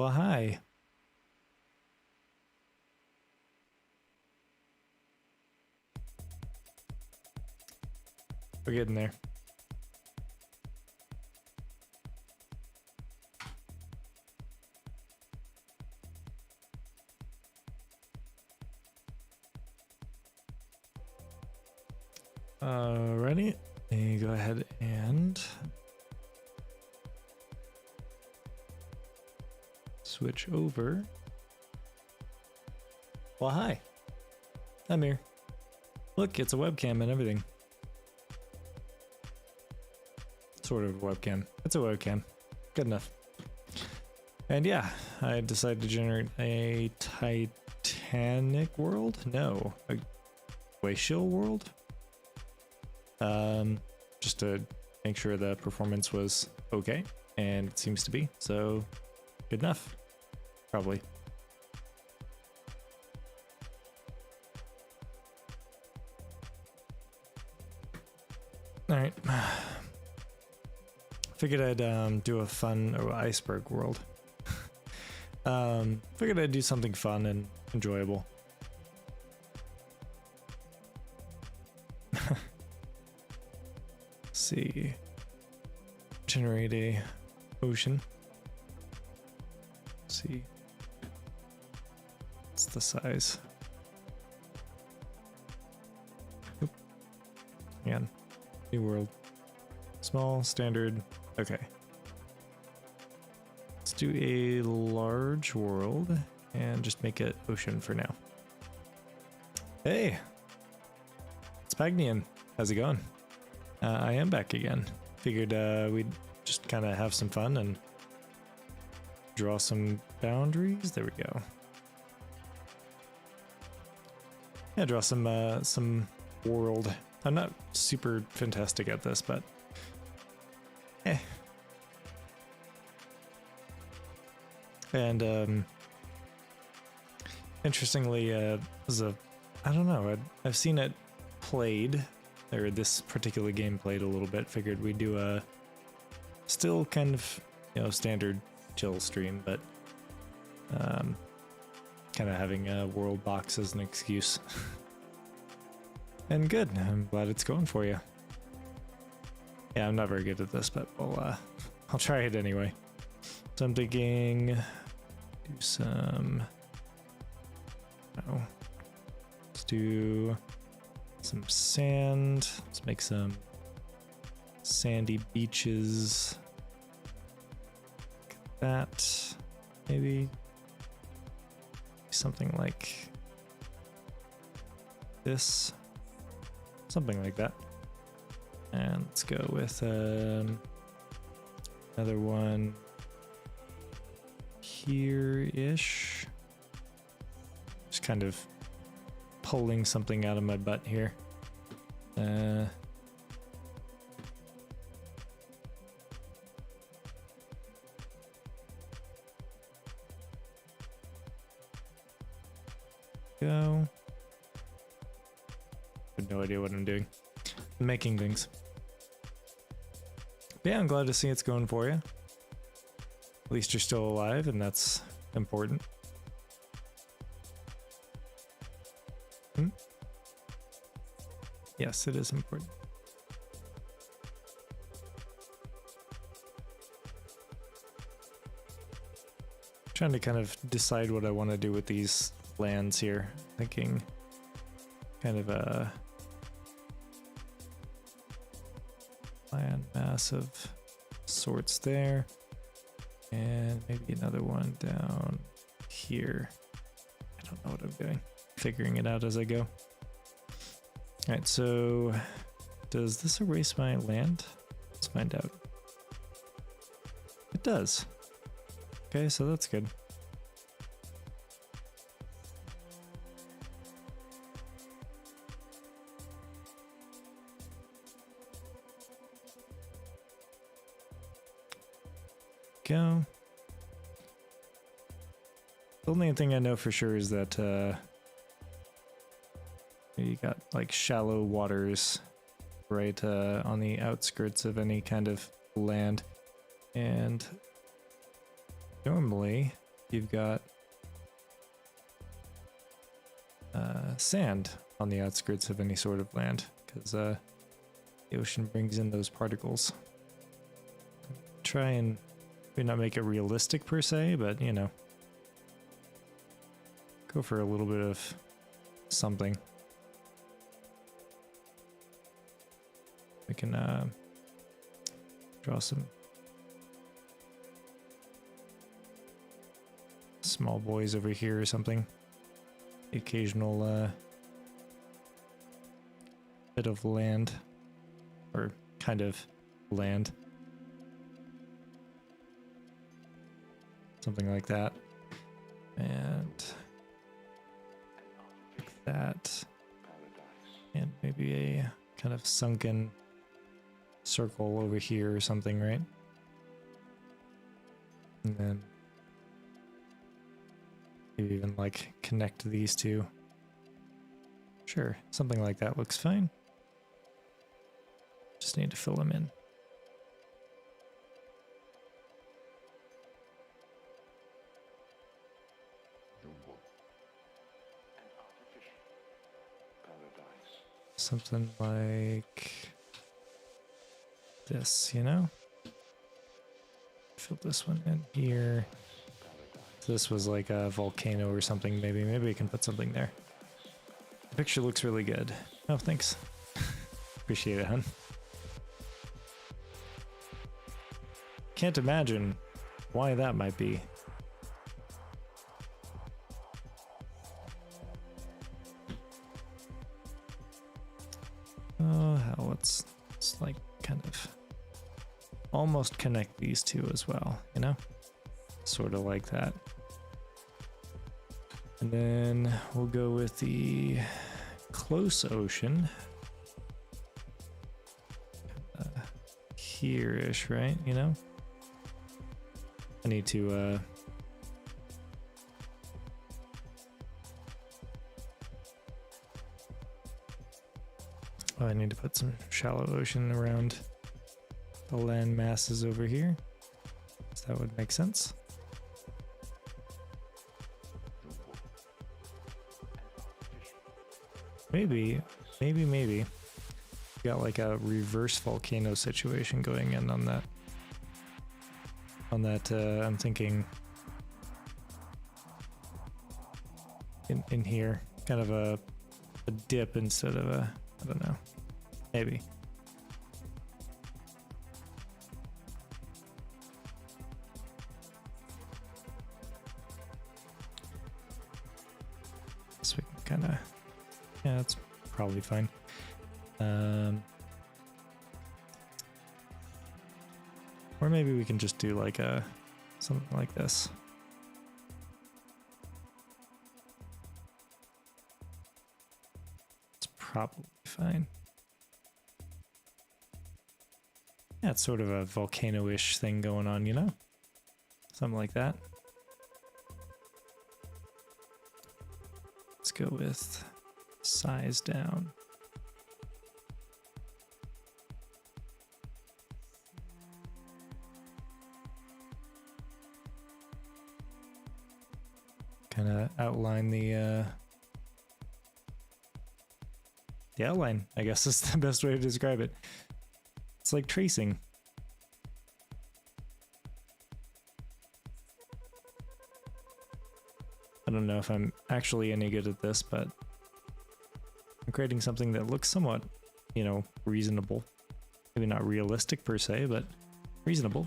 Well, hi. We're getting there. Alrighty, let me go ahead and switch over. Well, hi. I'm here. Look, it's a webcam and everything. Sort of a webcam. It's a webcam. Good enough. And yeah, I decided to generate a Titanic world? No, a glacial world? Just to make sure the performance was okay, and it seems to be, so good enough, probably. All right, figured I'd do a fun iceberg world. Figured I'd do something fun and enjoyable. See, generate a ocean. See, what's the size? Oop. Again, new world, small, standard. Okay, let's do a large world and just make it ocean for now. Hey, it's Pagnian. How's it going? I am back again. Figured we'd just kind of have some fun and draw some boundaries. There we go. Yeah, draw some world. I'm not super fantastic at this, but And interestingly, I don't know. I've seen it played. Or this particular game played a little bit. Figured we'd do a still kind of, standard chill stream, but kind of having a WorldBox as an excuse. And good. I'm glad it's going for you. Yeah, I'm not very good at this, but I'll try it anyway. So I'm thinking do some. Let's do some sand. Let's make some sandy beaches. Like that. Maybe something like this. Something like that. And let's go with another one here-ish. Just kind of pulling something out of my butt here. Go. I have no idea what I'm doing. I'm making things. But yeah, I'm glad to see it's going for you. At least you're still alive, and that's important. Yes, it is important. Trying to kind of decide what I want to do with these lands here. Thinking kind of a land mass of sorts there. And maybe another one down here. I don't know what I'm doing. Figuring it out as I go. Alright, so does this erase my land? Let's find out. It does. Okay, so that's good. Go. The only thing I know for sure is that you got like shallow waters right on the outskirts of any kind of land, and normally you've got sand on the outskirts of any sort of land, because the ocean brings in those particles. Try and maybe not make it realistic per se, but you know, go for a little bit of something. We can draw some small boys over here or something. The occasional bit of land, or kind of land. Something like that. And like that. And maybe a kind of sunken circle over here or something, right? And then maybe even like connect these two. Sure, something like that looks fine. Just need to fill them in. Something like this, you know? Fill this one in here. If this was like a volcano or something, maybe we can put something there. The picture looks really good. Oh, thanks. Appreciate it, hun. Can't imagine why that might be. Oh, hell, let's like kind of almost connect these two as well, you know? Sort of like that. And then we'll go with the close ocean. Here-ish, right? You know? I need to, oh, I need to put some shallow ocean around the land masses over here. So that would make sense. Maybe. Got like a reverse volcano situation going in on that. I'm thinking in here, kind of a dip instead of a, I don't know, maybe. So we can kind of, yeah, that's probably fine. Or maybe we can just do like something like this. It's probably fine. Yeah, it's sort of a volcano-ish thing going on, you know? Something like that. Let's go with size down. Kind of outline the outline, I guess is the best way to describe it. It's like tracing. I don't know if I'm actually any good at this, but I'm creating something that looks somewhat, you know, reasonable. Maybe not realistic per se, but reasonable.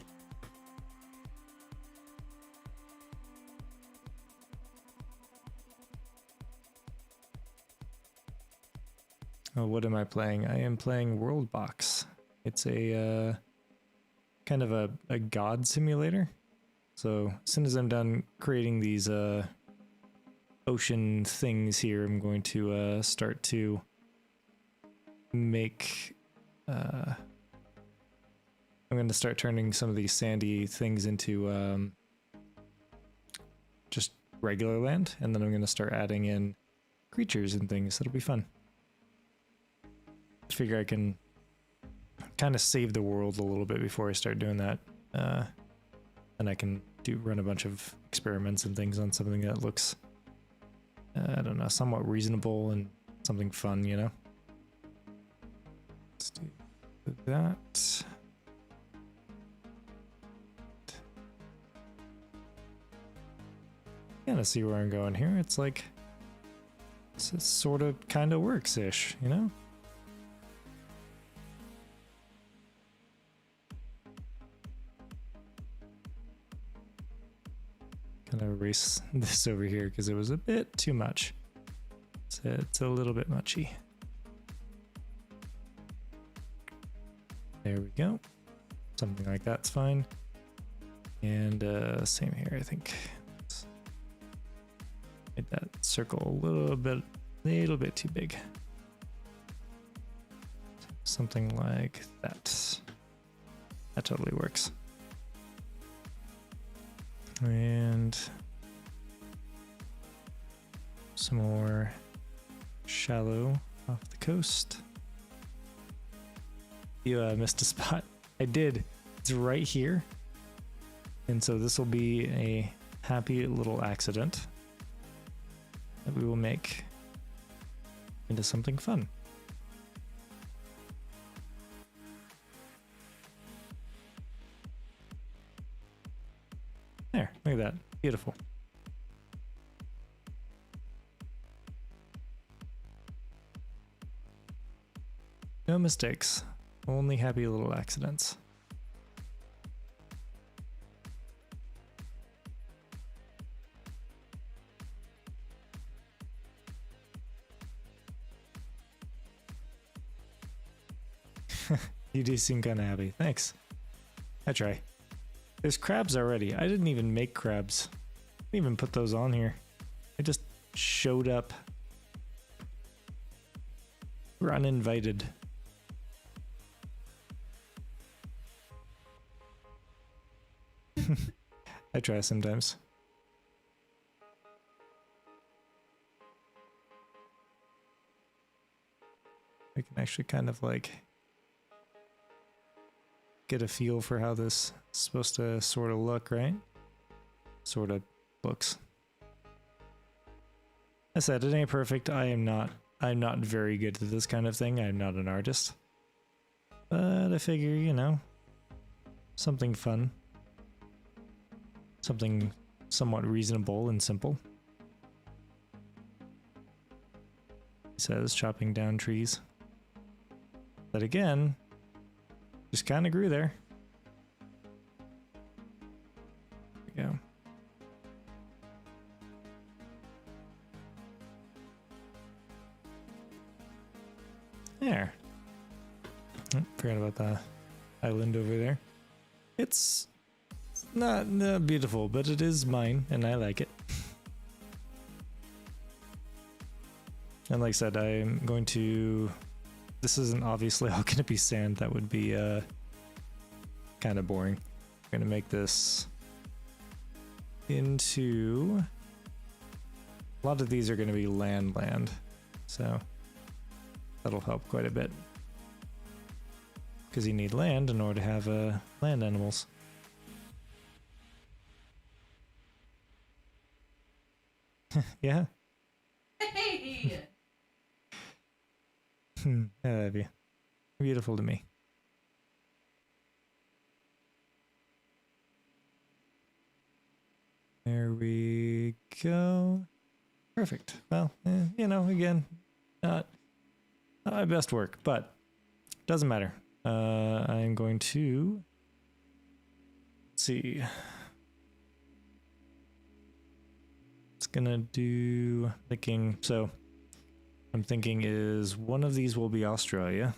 Oh, what am I playing? I am playing WorldBox. It's a kind of a god simulator. So as soon as I'm done creating these ocean things here, I'm going to start to make I'm going to start turning some of these sandy things into just regular land, and then I'm going to start adding in creatures and things. That'll be fun. I figure I can kind of save the world a little bit before I start doing that, and I can do run a bunch of experiments and things on something that looks, I don't know, somewhat reasonable and something fun, you know? Let's do that. Kind of see where I'm going here. It's like, it sort of kind of works-ish, you know? Kind of erase this over here because it was a bit too much. So it's a little bit muchy. There we go. Something like that's fine. And same here, I think. Make that circle a little bit too big. Something like that. That totally works. And some more shallow off the coast. You missed a spot. I did. It's right here. And so this will be a happy little accident that we will make into something fun. There, look at that. Beautiful. No mistakes, only happy little accidents. You do seem kind of happy. Thanks. I try. There's crabs already. I didn't even make crabs. I didn't even put those on here. They just showed up. We're uninvited. I try sometimes. I can actually kind of like get a feel for how this is supposed to sort of look, right? Sort of looks. I said it ain't perfect. I'm not very good at this kind of thing. I'm not an artist. But I figure, you know, something fun. Something somewhat reasonable and simple. He says chopping down trees. But again, just kind of grew there. There we go. There. Oh, forgot about the island over there. It's not beautiful, but it is mine, and I like it. And like I said, I'm going to... This isn't obviously all going to be sand. That would be kind of boring. I'm going to make this into... A lot of these are going to be land, so that'll help quite a bit. Because you need land in order to have land animals. Yeah? Hey! I love you. Beautiful to me. There we go. Perfect. Well, you know, again, not my best work, but doesn't matter. I'm going to... Let's see. It's gonna do... Thinking... So... I'm thinking is one of these will be Australia.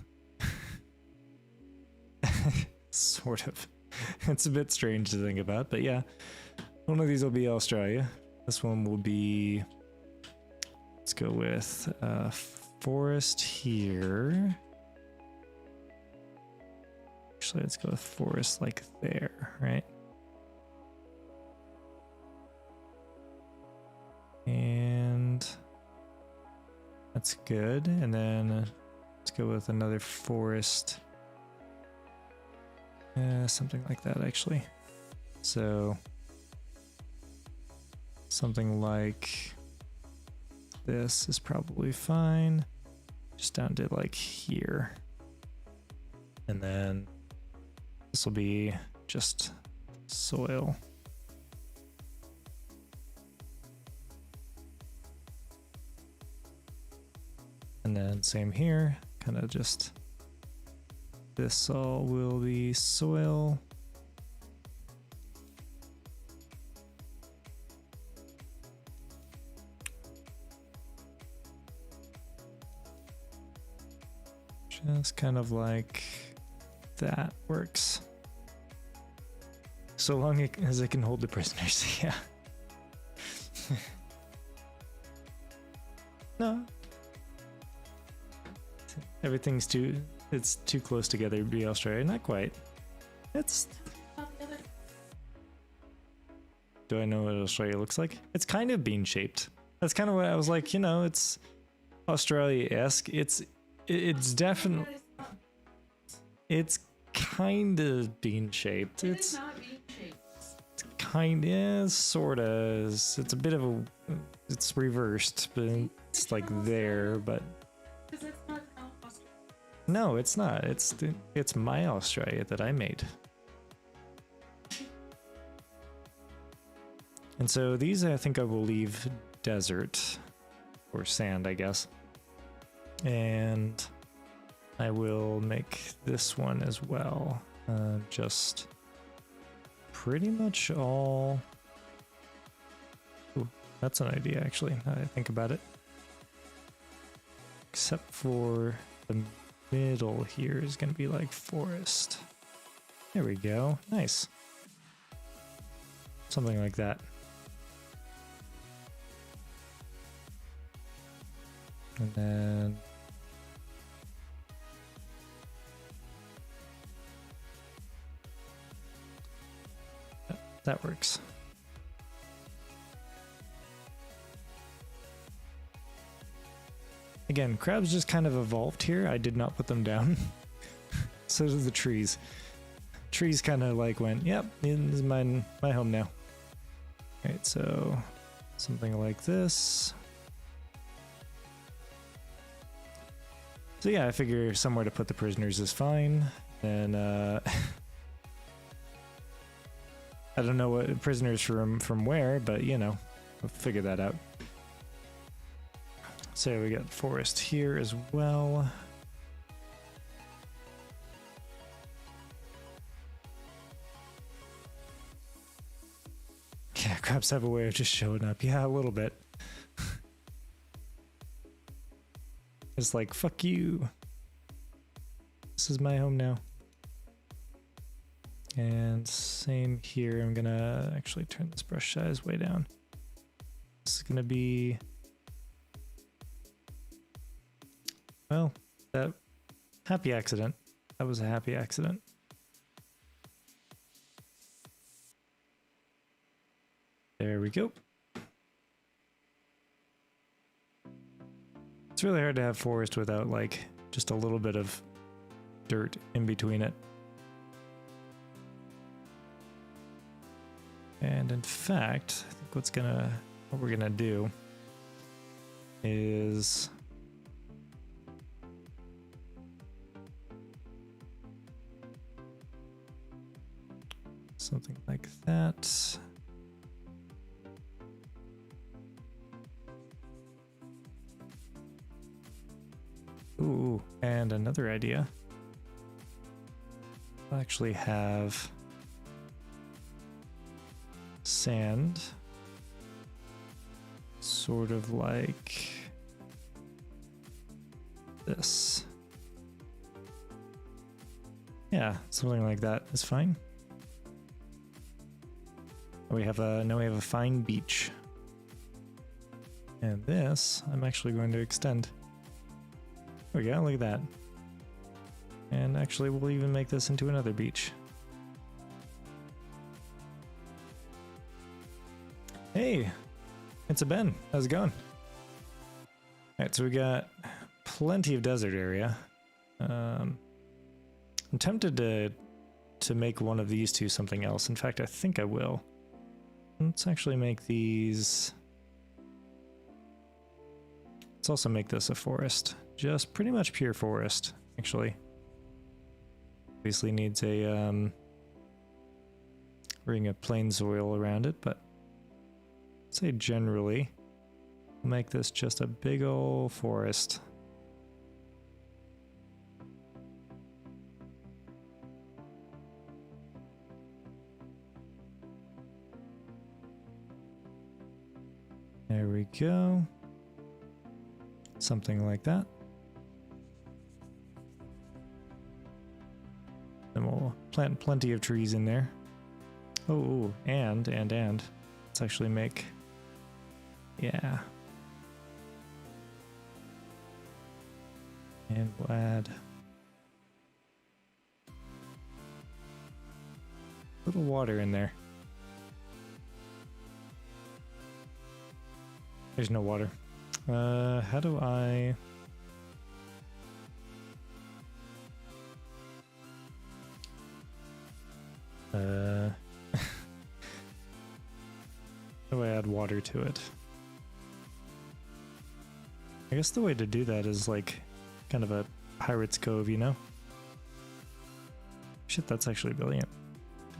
Sort of. It's a bit strange to think about, but yeah. One of these will be Australia. This one will be... Let's go with forest here. Actually, let's go with forest like there, right? And... That's good. And then let's go with another forest. Something like that, actually. So something like this is probably fine. Just down to like here. And then this will be just soil. And then same here, kind of just this all will be soil. Just kind of like that works. So long as it can hold the prisoners, yeah. No. Everything's it's too close together to be Australia. Not quite. It's... Do I know what Australia looks like? It's kind of bean shaped. That's kind of what I was like, you know, it's Australia-esque. It's definitely... It's kind of bean shaped. It's not bean shaped. It's kind of, yeah, sort of. It's a bit of a... It's reversed, but it's like there, but... Because it's not Australia. No, it's not. It's my Australia that I made. And so these I think I will leave desert or sand, I guess. And I will make this one as well. Just pretty much all... Ooh, that's an idea actually, now that I think about it. Except for the middle here is going to be like forest. There we go. Nice. Something like that. And then... That works. Again, crabs just kind of evolved here. I did not put them down. So did the trees. Trees kind of like went, yep, this is my home now. Alright, so something like this. So yeah, I figure somewhere to put the prisoners is fine. And I don't know what prisoners from where, but you know, we'll figure that out. So we got forest here as well. Yeah, crabs have a way of just showing up. Yeah, a little bit. It's like, fuck you. This is my home now. And same here. I'm gonna actually turn this brush size way down. This is gonna be... Well, that happy accident. That was a happy accident. There we go. It's really hard to have forest without like just a little bit of dirt in between it. And in fact, I think what we're gonna do is something like that. Ooh, and another idea. I'll actually have sand, sort of like this. Yeah, something like that is fine. Now we have a fine beach. And this, I'm actually going to extend. There we go, look at that. And actually, we'll even make this into another beach. Hey, it's a Ben. How's it going? Alright, so we got plenty of desert area. I'm tempted to make one of these two something else. In fact, I think I will. Let's actually make these. Let's also make this a forest. Just pretty much pure forest, actually. Obviously needs a ring of plain soil around it, but I'd say generally we'll make this just a big old forest. There we go. Something like that. Then we'll plant plenty of trees in there. Oh, and let's actually make, yeah. And we'll add a little water in there. There's no water. How do I... How do I add water to it? I guess the way to do that is like kind of a Pirate's Cove, you know? Shit, that's actually brilliant.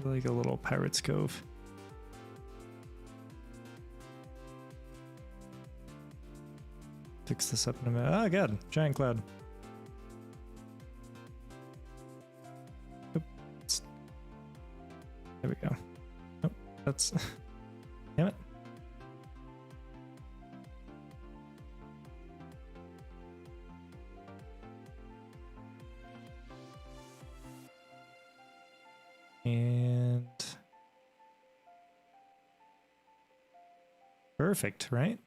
Like a little Pirate's Cove. Fix this up in a minute. Oh god, giant cloud. Oops. There we go. Oh, that's... Damn it. And... Perfect, right? Isn't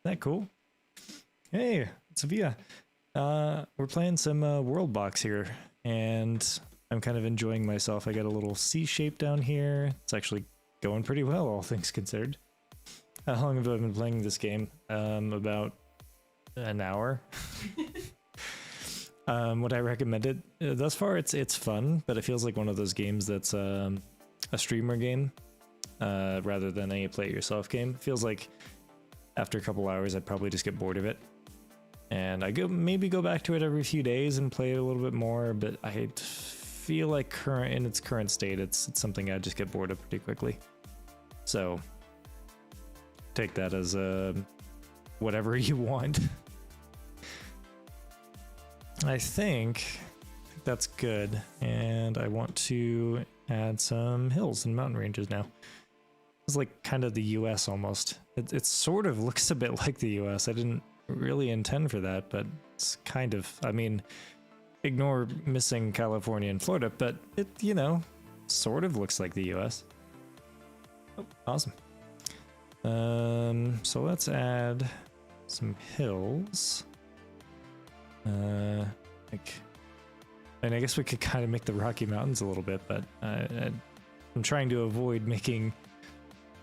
that cool? Hey, it's Via. We're playing some WorldBox here, and I'm kind of enjoying myself. I got a little C shape down here. It's actually going pretty well, all things considered. How long have I been playing this game? About an hour. Would I recommend it? Thus far, it's fun, but it feels like one of those games that's a streamer game rather than a play-it-yourself game. It feels like after a couple hours, I'd probably just get bored of it. And I maybe go back to it every few days and play it a little bit more, but I feel like in its current state, it's something I just get bored of pretty quickly. So take that as whatever you want. I think that's good, and I want to add some hills and mountain ranges now. It's like kind of the US almost. It sort of looks a bit like the US. I didn't really intend for that, but it's kind of, I mean, ignore missing California and Florida, but it, you know, sort of looks like the US. Oh, awesome. So let's add some hills. Like, and I guess we could kind of make the Rocky Mountains a little bit, but I'm trying to avoid making,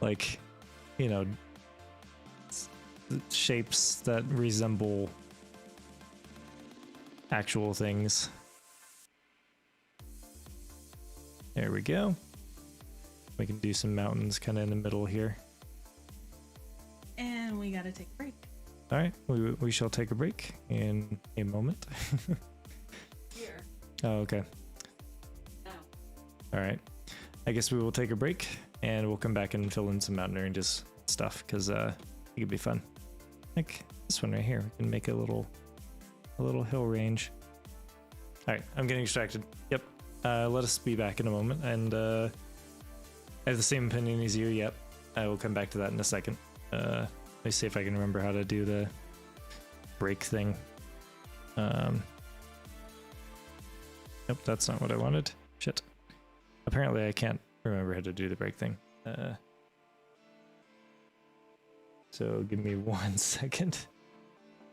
like, you know, shapes that resemble actual things. There we go. We can do some mountains kind of in the middle here. And we gotta take a break. All right, we shall take a break in a moment. Here. Oh, okay. Now. All right. I guess we will take a break and we'll come back and fill in some mountain ranges stuff because it could be fun. Like this one right here, we can make a little hill range. All right, I'm getting distracted. Yep. Let us be back in a moment, and I have the same opinion as you. Yep. I will come back to that in a second. Let me see if I can remember how to do the break thing. Nope, that's not what I wanted. Shit. Apparently I can't remember how to do the break thing. So give me 1 second.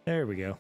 There we go.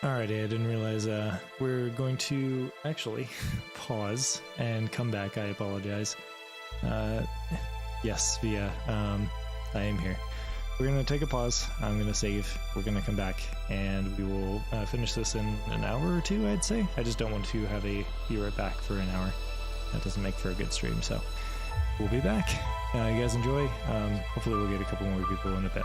Alrighty, I didn't realize we're going to actually pause and come back. I apologize. Yes, Via, I am here. We're going to take a pause. I'm going to save. We're going to come back and we will finish this in an hour or two, I'd say. I just don't want to have be right back for an hour. That doesn't make for a good stream, so we'll be back. You guys enjoy. Hopefully we'll get a couple more people in a bit.